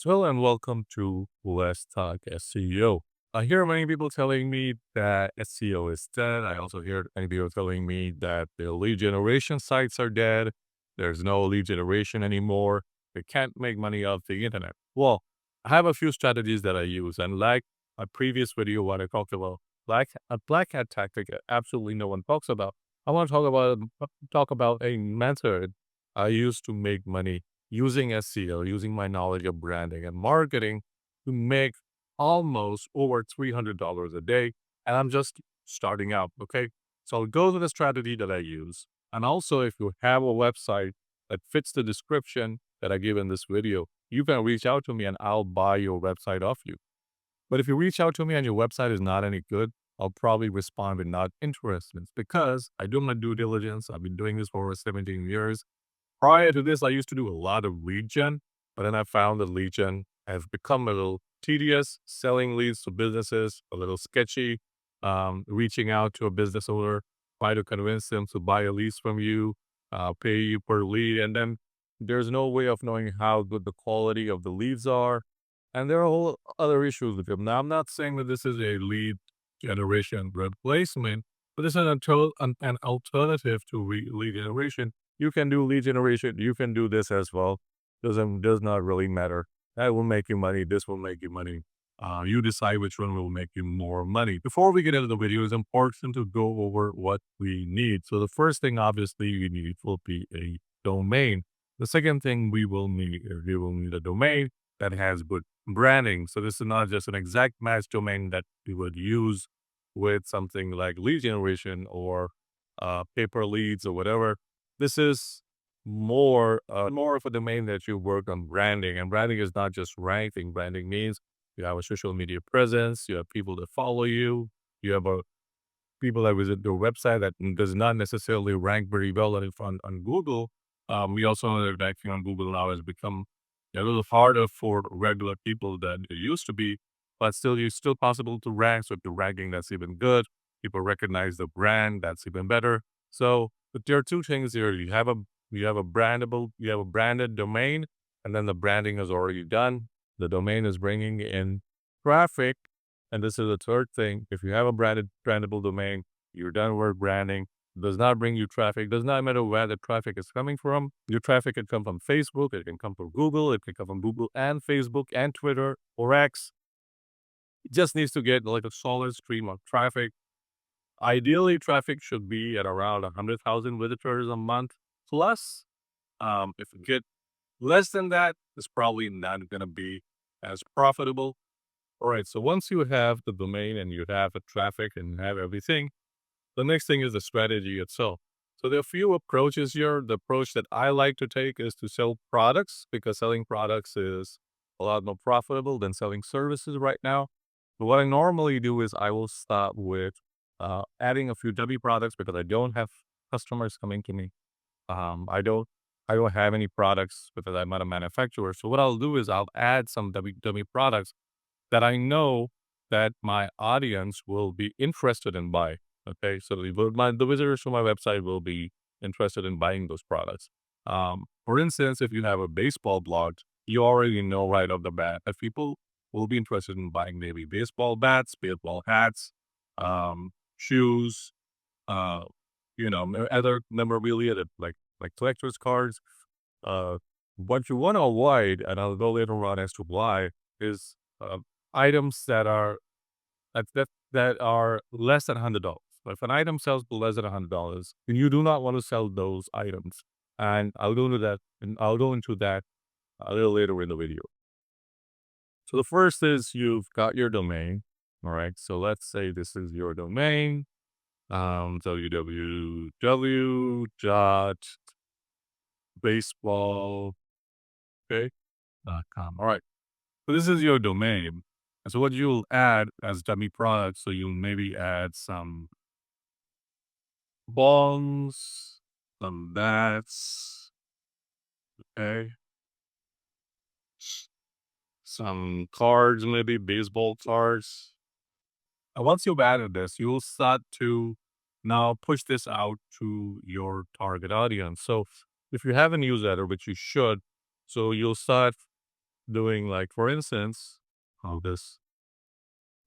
Hello and welcome to Let's Talk SEO. I hear many people telling me that SEO is dead. I also hear many people telling me that the lead generation sites are dead. There's no lead generation anymore. They can't make money off the internet. Well, I have a few strategies that I use. And like my previous video, what I talked about, a black hat tactic, absolutely no one talks about. I want to talk about a method I use to make money using SEO, using my knowledge of branding and marketing to make almost over $300 a day. And I'm just starting out. Okay. So I'll go to the strategy that I use. And also, if you have a website that fits the description that I give in this video, you can reach out to me and I'll buy your website off you. But if you reach out to me and your website is not any good, I'll probably respond with not interested because I do my due diligence. I've been doing this for over 17 years. Prior to this, I used to do a lot of lead gen, but then I found that lead gen has become a little tedious. Selling leads to businesses, a little sketchy. Reaching out to a business owner, try to convince them to buy a lease from you, pay you per lead, and then there's no way of knowing how good the quality of the leads are. And there are whole other issues with them. Now, I'm not saying that this is a lead generation replacement, but this is an alternative to lead generation. You can do lead generation. You can do this as well. Does not really matter. That will make you money. This will make you money. You decide which one will make you more money. Before we get into the video, it's important to go over what we need. So the first thing, obviously, you need will be a domain. The second thing we will need a domain that has good branding. So this is not just an exact match domain that we would use with something like lead generation or paper leads or whatever. This is more of a domain that you work on branding, and branding is not just ranking. Branding means you have a social media presence, you have people that follow you, you have people that visit your website that does not necessarily rank very well on Google. We also know that ranking on Google now has become a little harder for regular people than it used to be, but still, it's still possible to rank. So if you're ranking, that's even good. People recognize the brand, that's even better. So, but there are two things here. You have a branded domain, and then the branding is already done. The domain is bringing in traffic, and this is the third thing. If you have a brandable domain, you're done with branding. Does not bring you traffic. Does not matter where the traffic is coming from. Your traffic can come from Facebook. It can come from Google. It can come from Google and Facebook and Twitter or X. It just needs to get like a solid stream of traffic. Ideally, traffic should be at around 100,000 visitors a month plus. If you get less than that, it's probably not going to be as profitable. All right. So once you have the domain and you have the traffic and you have everything, the next thing is the strategy itself. So there are a few approaches here. The approach that I like to take is to sell products because selling products is a lot more profitable than selling services right now. But what I normally do is I will start with adding a few dummy products because I don't have customers coming to me. Um, I don't I don't have any products because I'm not a manufacturer. So what I'll do is I'll add some dummy products that I know that my audience will be interested in buying. Okay, so the visitors to my website will be interested in buying those products. For instance, if you have a baseball blog, you already know right off the bat that people will be interested in buying maybe baseball bats, baseball hats, shoes, uh, other memorabilia that like collector's cards. Uh, what you want to avoid, and I'll go later on as to why, is items that are less than $100. So if an item sells for less than $100, then you do not want to sell those items. And I'll go into that a little later in the video. So the first is you've got your domain. All right. So let's say this is your domain, www.baseball. Okay. .com. All right. So this is your domain. And so what you'll add as dummy products, so you'll maybe add some balls, some bats, okay, some cards, maybe baseball cards. And once you've added this, you'll start to now push this out to your target audience. So if you have a newsletter, which you should, so you'll start doing, like, for instance, how this.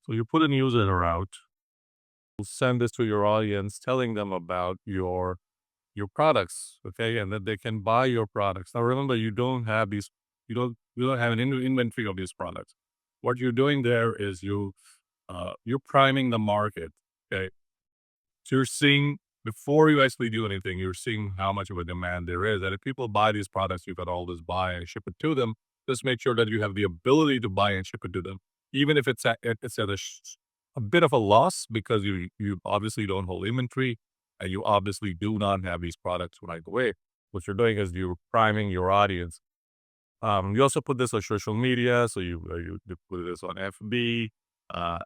So you put a newsletter out, you send this to your audience, telling them about your products, okay, and that they can buy your products. Now, remember, you don't have an inventory of these products. What you're doing there is you're priming the market, okay. So you're seeing before you actually do anything, you're seeing how much of a demand there is. And if people buy these products, you can always buy and ship it to them. Just make sure that you have the ability to buy and ship it to them, even if it's at a bit of a loss because you obviously don't hold inventory and you obviously do not have these products right away. What you're doing is you're priming your audience. You also put this on social media, so you put this on FB,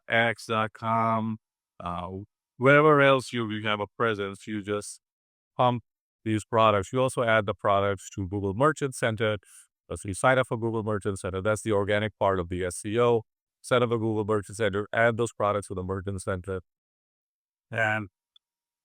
X.com, uh, wherever else you have a presence. You just pump these products. You also add the products to Google Merchant Center. So you sign up for Google Merchant Center. That's the organic part of the SEO. Set up a Google Merchant Center, add those products to the Merchant Center, and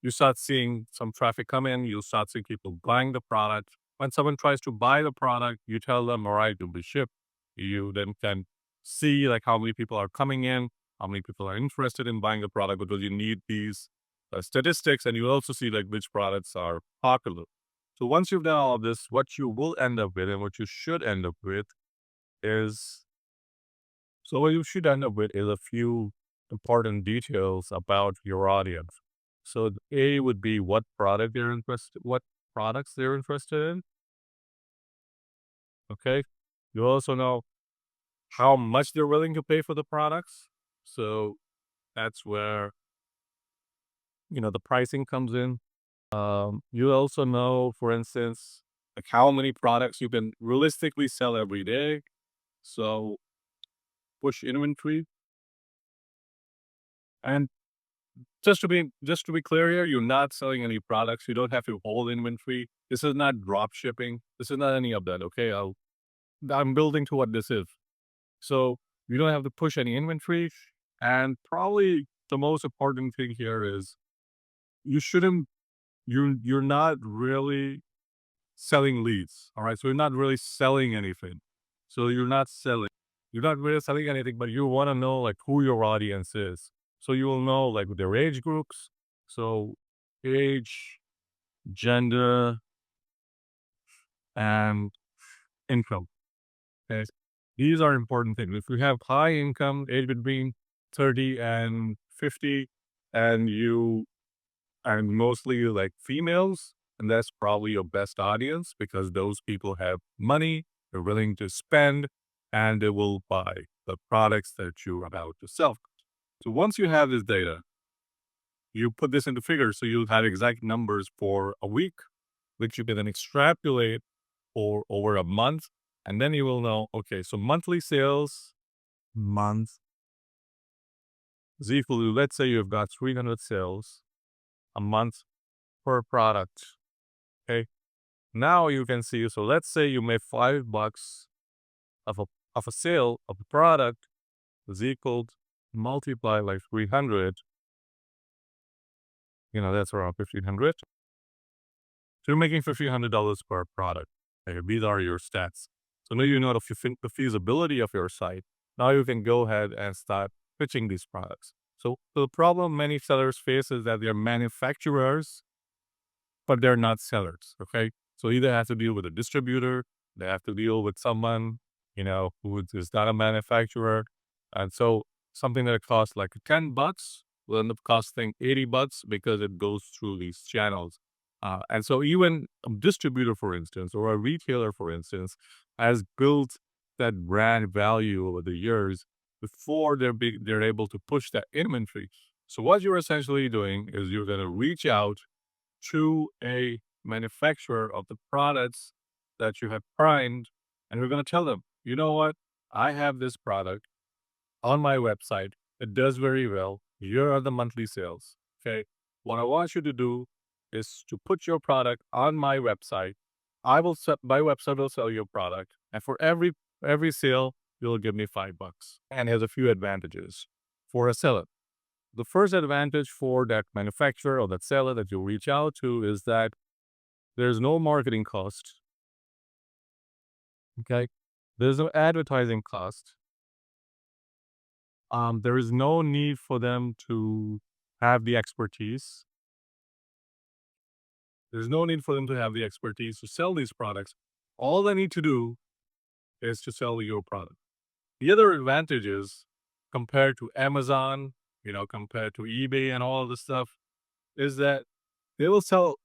you start seeing some traffic come in. You start seeing people buying the product. When someone tries to buy the product, you tell them, all right, it'll be shipped. You then can see like how many people are coming in, how many people are interested in buying the product because you need these statistics, and you also see like which products are popular. So once you've done all of this, what you will end up with and what you should end up with is what you should end up with is a few important details about your audience. So A would be what products they're interested in. Okay. You also know how much they're willing to pay for the products. So that's where, the pricing comes in. You also know, for instance, like how many products you can realistically sell every day. So push inventory. And just to be clear here, you're not selling any products. You don't have to hold inventory. This is not drop shipping. This is not any of that. Okay. I'm building to what this is. So you don't have to push any inventory. And probably the most important thing here is you shouldn't, you're not really selling leads. All right. So you're not really selling anything. So you're not really selling anything, but you want to know like who your audience is. So you will know like their age groups. So age, gender, and income. Okay. These are important things. If you have high income, age between 30 and 50, and mostly like females, and that's probably your best audience because those people have money, they're willing to spend, and they will buy the products that you're about to sell. So once you have this data, you put this into figures. So you'll have exact numbers for a week, which you can then extrapolate for over a month. And then you will know, okay, so monthly sales month is equal to, let's say you've got 300 sales a month per product. Okay. Now you can see, so let's say you make $5 of a sale of a product is equal multiply like 300, that's around 1,500. So you're making $1,500 per product. Okay, these are your stats. So now you know the feasibility of your site. Now you can go ahead and start pitching these products. So the problem many sellers face is that they're manufacturers, but they're not sellers. Okay. So either have to deal with a distributor, they have to deal with someone, who is not a manufacturer. And so something that costs like $10 will end up costing $80 because it goes through these channels. And so even a distributor, for instance, or a retailer, for instance, has built that brand value over the years before they're able to push that inventory. So what you're essentially doing is you're going to reach out to a manufacturer of the products that you have primed, and we're going to tell them, you know what, I have this product on my website. It does very well. Here are the monthly sales. Okay. What I want you to do is to put your product on my website. My website will sell your product. And for every sale, you'll give me $5. And here's a few advantages for a seller. The first advantage for that manufacturer or that seller that you reach out to is that there's no marketing cost. Okay. There's no advertising cost. There is no need for them to have the expertise. There's no need for them to have the expertise to sell these products. All they need to do is to sell your product. The other advantages compared to Amazon, compared to eBay and all of this stuff is that they will sell,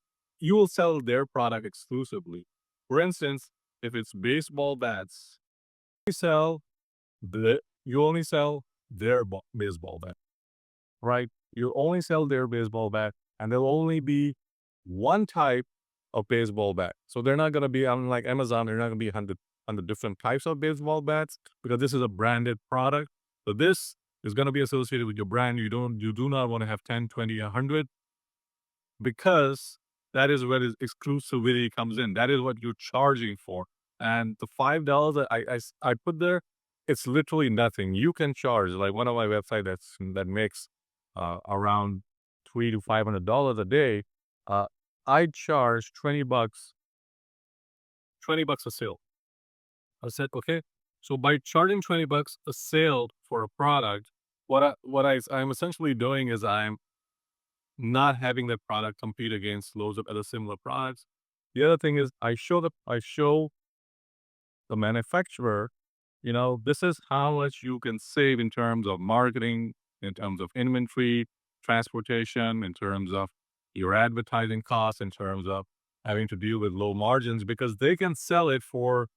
you will sell their product exclusively. For instance, if it's baseball bats, you only sell their baseball bat, right? You only sell their baseball bat, and there'll only be one type of baseball bat. So they're not going to be, unlike Amazon, they're not going to be 100 different types of baseball bats because this is a branded product. So this is going to be associated with your brand. You do not want to have 10, 20, 100 because that is where the exclusivity comes in. That is what you're charging for. And the $5 that I put there, it's literally nothing. You can charge, like one of my websites that makes around $300 to $500 a day. I charge $20 a sale. I said, okay. So by charging $20 a sale for a product, I'm essentially doing is I'm not having that product compete against loads of other similar products. The other thing is I show the manufacturer, this is how much you can save in terms of marketing, in terms of inventory, transportation, in terms of your advertising costs, in terms of having to deal with low margins, because they can sell it for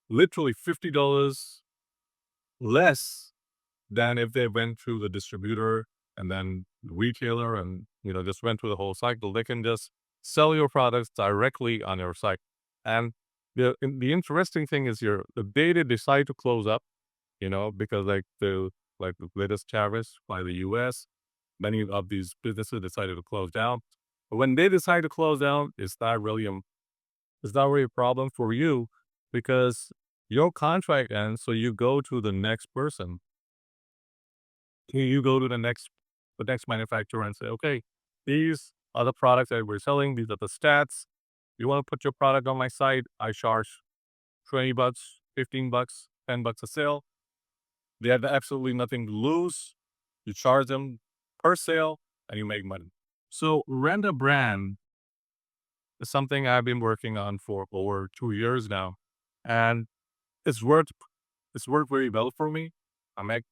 literally $50 less than if they went through the distributor and then the retailer and, just went through the whole cycle. They can just sell your products directly on your site. And the interesting thing is the day they decide to close up, because the latest tariffs by the US, many of these businesses decided to close down. But when they decide to close down, it's not really a problem for you because your contract ends. So you go to the next person. You go to the next manufacturer and say, okay, these are the products that we're selling. These are the stats. You want to put your product on my site? I charge $20, $15, $10 a sale. They have absolutely nothing to lose. You charge them per sale and you make money. So Rent a Brand is something I've been working on for over 2 years now. And it's worked very well for me. I make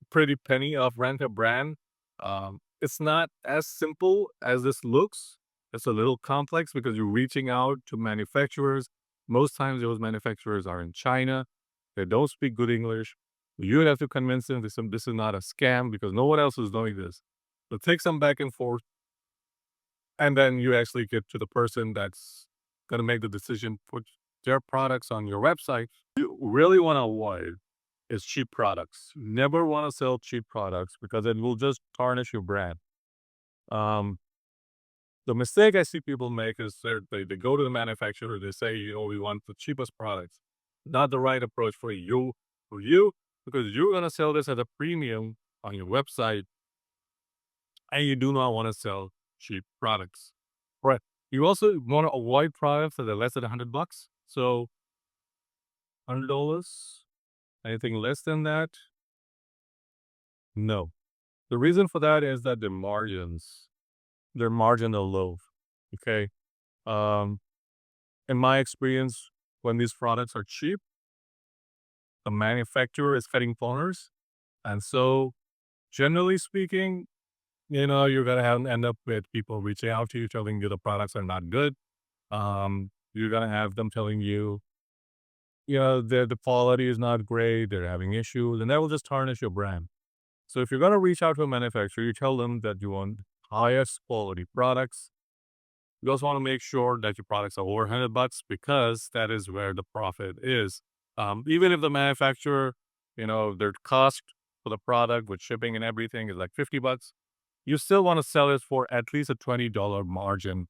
pretty penny of Rent a Brand. It's not as simple as this looks. It's a little complex because you're reaching out to manufacturers. Most times those manufacturers are in China. They don't speak good English. You have to convince them this is not a scam because no one else is doing this. So take some back and forth. And then you actually get to the person that's going to make the decision, put their products on your website. You really want to avoid is cheap products. Never want to sell cheap products because it will just tarnish your brand. The mistake I see people make is they go to the manufacturer, they say, we want the cheapest products. Not the right approach for you, because you're going to sell this at a premium on your website and you do not want to sell cheap products. Right. You also want to avoid products that are less than $100. So $100, anything less than that? No. The reason for that is that their margin are low. Okay. In my experience, when these products are cheap, the manufacturer is cutting corners. And so generally speaking, you're going to end up with people reaching out to you, telling you the products are not good. You're going to have them telling you, the quality is not great. They're having issues, and that will just tarnish your brand. So if you're going to reach out to a manufacturer, you tell them that you want highest quality products. You also want to make sure that your products are over $100 because that is where the profit is. Even if the manufacturer, their cost for the product with shipping and everything is like $50, you still want to sell it for at least a $20 margin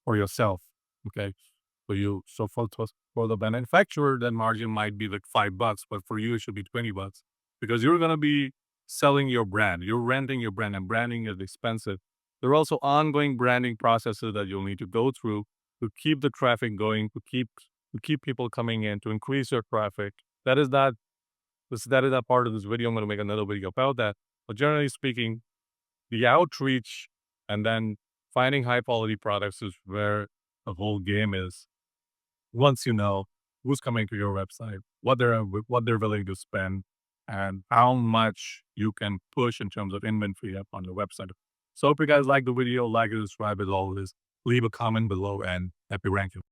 for yourself. Okay. So for the manufacturer, that margin might be like $5, but for you, it should be $20 because you're going to be selling your brand. You're renting your brand, and branding is expensive. There are also ongoing branding processes that you'll need to go through to keep the traffic going, to keep to keep people coming in, to increase your traffic. That is not part of this video. I'm going to make another video about that. But generally speaking, the outreach and then finding high quality products is where the whole game is. Once you know who's coming to your website, what they're willing to spend, and how much you can push in terms of inventory up on your website. So, hope you guys like the video, like and subscribe as always. Leave a comment below, and happy ranking.